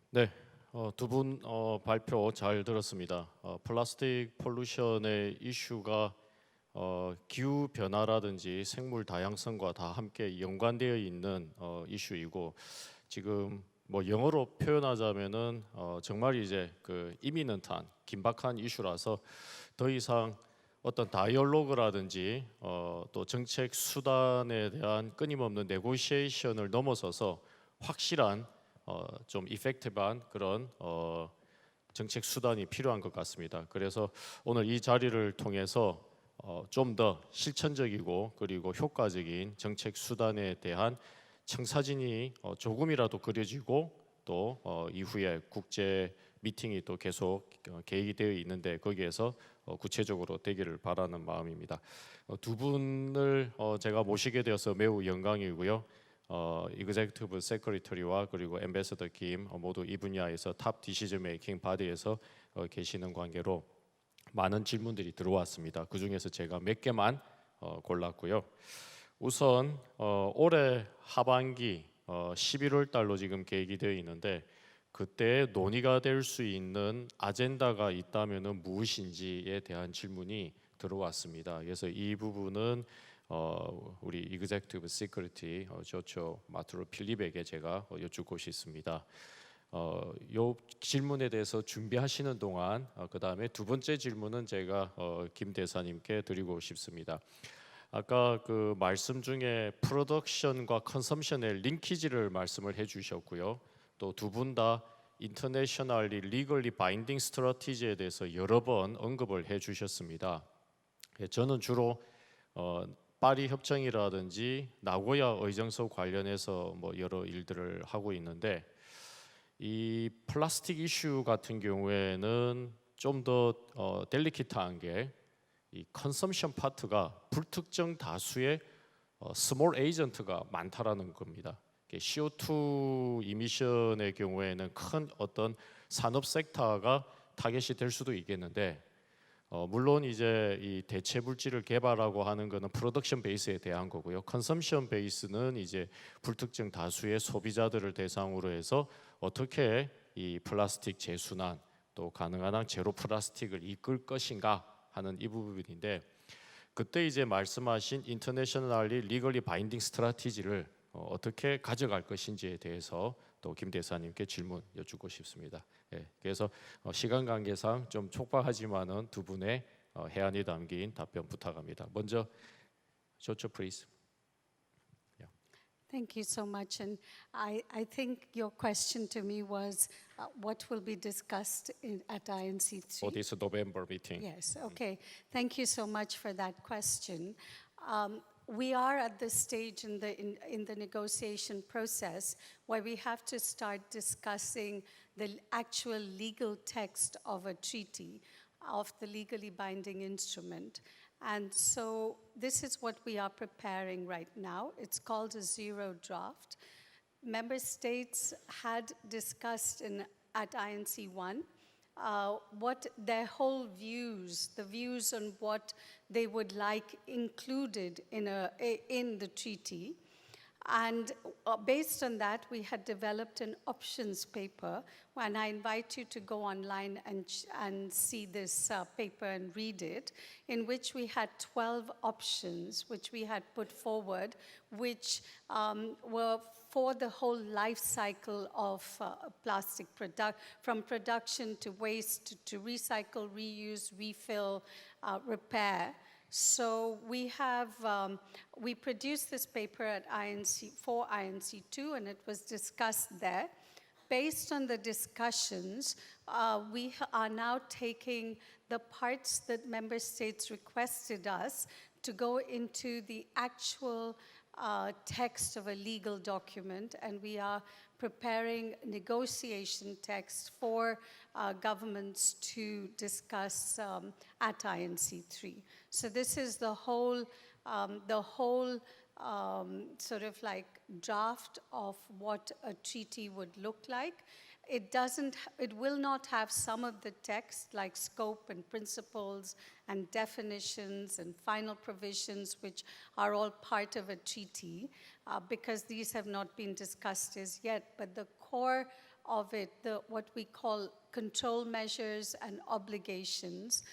네, 두 분 발표 잘 들었습니다. 플라스틱 폴루션의 이슈가 기후 변화라든지 생물 다양성과 다 함께 연관되어 있는 이슈이고, 지금 뭐 영어로 표현하자면은 정말 이제 그 이미넌트한 긴박한 이슈라서 더 이상 어떤 다이얼로그라든지 또 정책 수단에 대한 끊임없는 네고시에이션을 넘어서서 확실한 좀 이펙티브한 그런 정책 수단이 필요한 것 같습니다. 그래서 오늘 이 자리를 통해서 좀 더 실천적이고 그리고 효과적인 정책 수단에 대한 청사진이 조금이라도 그려지고 또 이후에 국제 미팅이 또 계속 계획이 되어 있는데 거기에서 구체적으로 되기를 바라는 마음입니다. 두 분을 제가 모시게 되어서 매우 영광이고요. 이그제큐티브 세크리터리와 그리고 앰베서더 김 모두 이 분야에서 탑 디시전 메이킹 바디에서 계시는 관계로 많은 질문들이 들어왔습니다. 그 중에서 제가 몇 개만 골랐고요. 우선 올해 하반기 11월 달로 지금 계획이 되어 있는데 그때 논의가 될 수 있는 아젠다가 있다면은 무엇인지에 대한 질문이 들어왔습니다. 그래서 이 부분은 우리 이그제큐티브 시크리티 조초 마트로 필립에게 제가 여쭙고 싶습니다. 요 질문에 대해서 준비하시는 동안 그 다음에 두 번째 질문은 제가 김 대사님께 드리고 싶습니다. 아까 그 말씀 중에 프로덕션과 컨섬션의 링키지를 말씀을 해주셨고요. 또 두 분 다 인터내셔널리 리걸리 바인딩 스트래티지에 대해서 여러 번 언급을 해주셨습니다. 저는 주로 파리 협정이라든지 나고야 의정서 관련해서 뭐 여러 일들을 하고 있는데 이 플라스틱 이슈 같은 경우에는 좀 더 델리키트한 게 이 컨섬션 파트가 불특정 다수의 스몰 에이전트가 많다라는 겁니다. CO2 이미션의 경우에는 큰 어떤 산업 섹터가 타겟이 될 수도 있겠는데 물론 이제 이 대체 물질을 개발하고 하는 거는 프로덕션 베이스에 대한 거고요. 컨섬션 베이스는 이제 불특정 다수의 소비자들을 대상으로 해서 어떻게 이 플라스틱 재순환 또 가능한 한 제로 플라스틱을 이끌 것인가 하는 이 부분인데 그때 이제 말씀하신 인터내셔널리 리걸리 바인딩 스트래티지를 어떻게 가져갈 것인지에 대해서 또 김 대사님께 질문 여쭙고 싶습니다. 예, 그래서 시간 관계상 좀 촉박하지만은 두 분의 해안이 담긴 답변 부탁합니다. 먼저 조초 please. Thank you so much. And I think your question to me was what will be discussed at INC3? For this November meeting. Yes, okay. Thank you so much for that question. We are at this stage in the negotiation process where we have to start discussing the actual legal text of a treaty, of the legally binding instrument. And so this is what we are preparing right now. It's called a zero draft. Member states had discussed at INC1 what their whole views, the views on what they would like included in the treaty. And based on that, we had developed an options paper. And I invite you to go online and see this paper and read it, in which we had 12 options which we had put forward, which were for the whole life cycle of plastic from production to waste to recycle, reuse, refill, repair. So we produced this paper at for INC2, and it was discussed there. Based on the discussions, we are now taking the parts that member states requested us to go into the actual text of a legal document, and we are preparing negotiation text for governments to discuss at INC3. So this is the whole sort of like draft of what a treaty would look like. It will not have some of the text like scope and principles and definitions and final provisions, which are all part of a treaty, because these have not been discussed as yet. But the core of it, what we call control measures and obligations,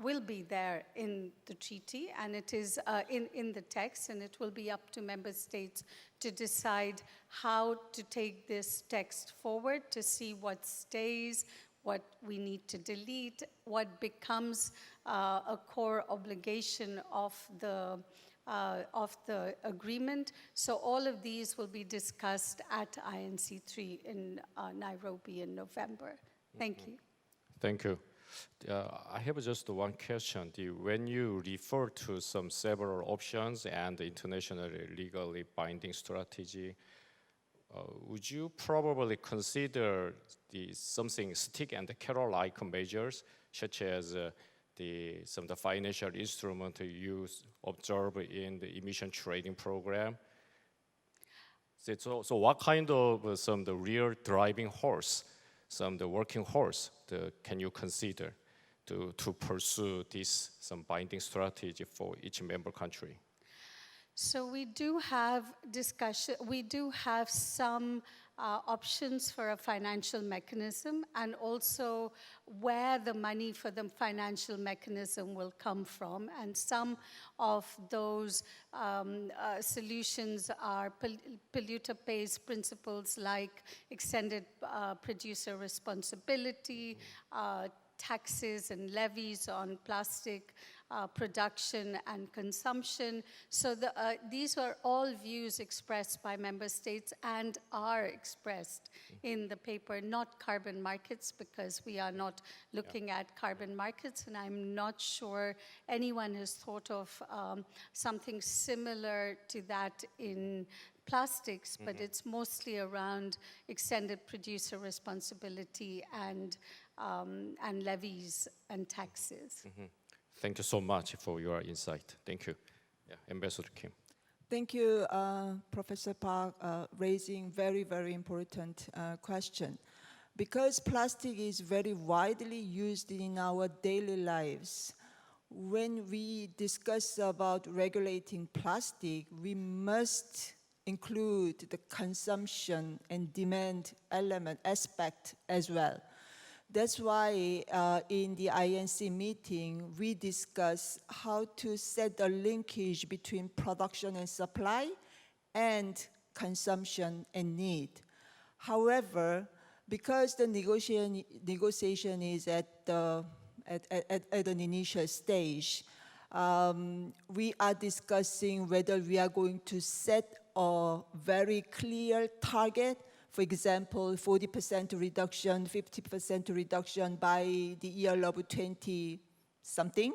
will be there in the treaty, and it is in the text, and it will be up to member states to decide how to take this text forward, to see what stays, what we need to delete, what becomes a core obligation of the agreement. So all of these will be discussed at INC3 in Nairobi in November. Thank you. Thank you. I have just one question. When you refer to some several options and internationally legally binding strategy, would you probably consider something stick and carrot-like measures, such as some of the financial instrument you observe in the emission trading program? So what kind of some of the real driving horse, some of the working horse, can you consider to pursue some binding strategy for each member country? So we do have discussion. We do have some options for a financial mechanism, and also where the money for the financial mechanism will come from. And some of those solutions are polluter pays principles, like extended producer responsibility, taxes and levies on plastic production and consumption. So these are all views expressed by member states and are expressed in the paper, not carbon markets, because we are not looking at carbon markets, and I'm not sure anyone has thought of something similar to that in plastics, but it's mostly around extended producer responsibility and levies and taxes. Thank you so much for your insight. Thank you. Yeah, Ambassador Kim. Thank you, Professor Park, raising very, very important question. Because plastic is very widely used in our daily lives, when we discuss about regulating plastic, we must include the consumption and demand aspect as well. That's why in the INC meeting, we discuss how to set a linkage between production and supply and consumption and need. However, because the negotiation is at an initial stage, we are discussing whether we are going to set a very clear target. For example, 40% reduction, 50% reduction by the year of 20-something,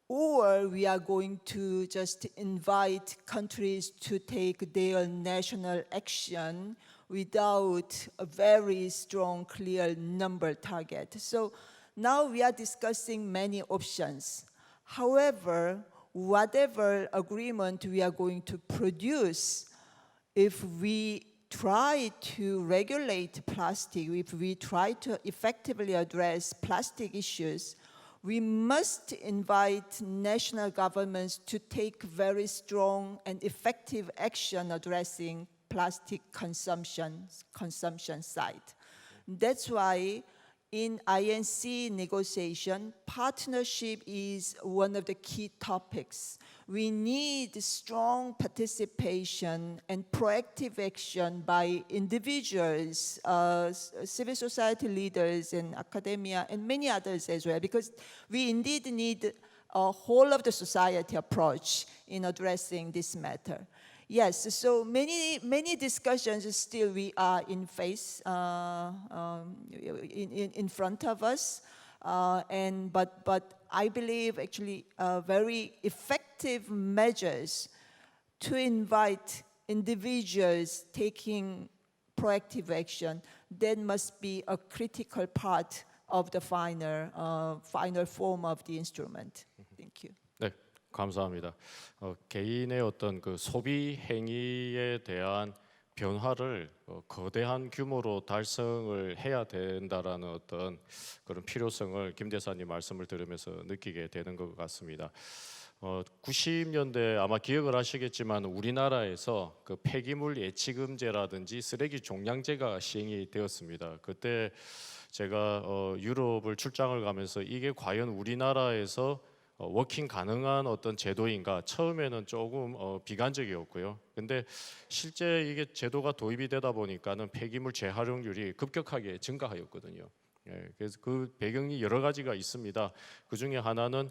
or we are going to just invite countries to take their national action without a very strong, clear number target. So now we are discussing many options. However, whatever agreement we are going to produce, if we try to regulate plastic, if we try to effectively address plastic issues, we must invite national governments to take very strong and effective action addressing plastic consumption side. That's why in INC negotiation, partnership is one of the key topics. We need strong participation and proactive action by individuals, civil society leaders, and academia, and many others as well, because we indeed need a whole of the society approach in addressing this matter. Yes, so many discussions still we are in front of us, but I believe actually very effective measures to invite individuals taking proactive action, that must be a critical part of the final form of the instrument. Thank you. 네, 감사합니다. 개인의 어떤 그 소비 행위에 대한 변화를 거대한 규모로 달성을 해야 된다라는 어떤 그런 필요성을 김 대사님 말씀을 들으면서 느끼게 되는 것 같습니다. 90년대 아마 기억을 하시겠지만 우리나라에서 그 폐기물 예치금제라든지 쓰레기 종량제가 시행이 되었습니다. 그때 제가 유럽을 출장을 가면서 이게 과연 우리나라에서 워킹 가능한 어떤 제도인가 처음에는 조금 비관적이었고요. 근데 실제 이게 제도가 도입이 되다 보니까는 폐기물 재활용률이 급격하게 증가하였거든요. 예, 그래서 그 배경이 여러 가지가 있습니다. 그 중에 하나는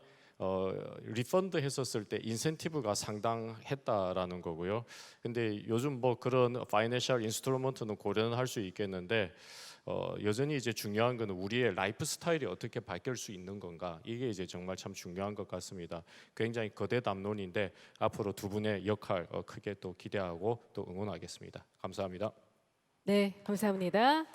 리펀드 했었을 때 인센티브가 상당했다라는 거고요. 근데 요즘 뭐 그런 파이낸셜 인스트루먼트는 고려는 할 수 있겠는데 여전히 이제 중요한 거는 우리의 라이프 스타일이 어떻게 바뀔 수 있는 건가, 이게 이제 정말 참 중요한 것 같습니다. 굉장히 거대 담론인데 앞으로 두 분의 역할 크게 또 기대하고 또 응원하겠습니다. 감사합니다. 네, 감사합니다.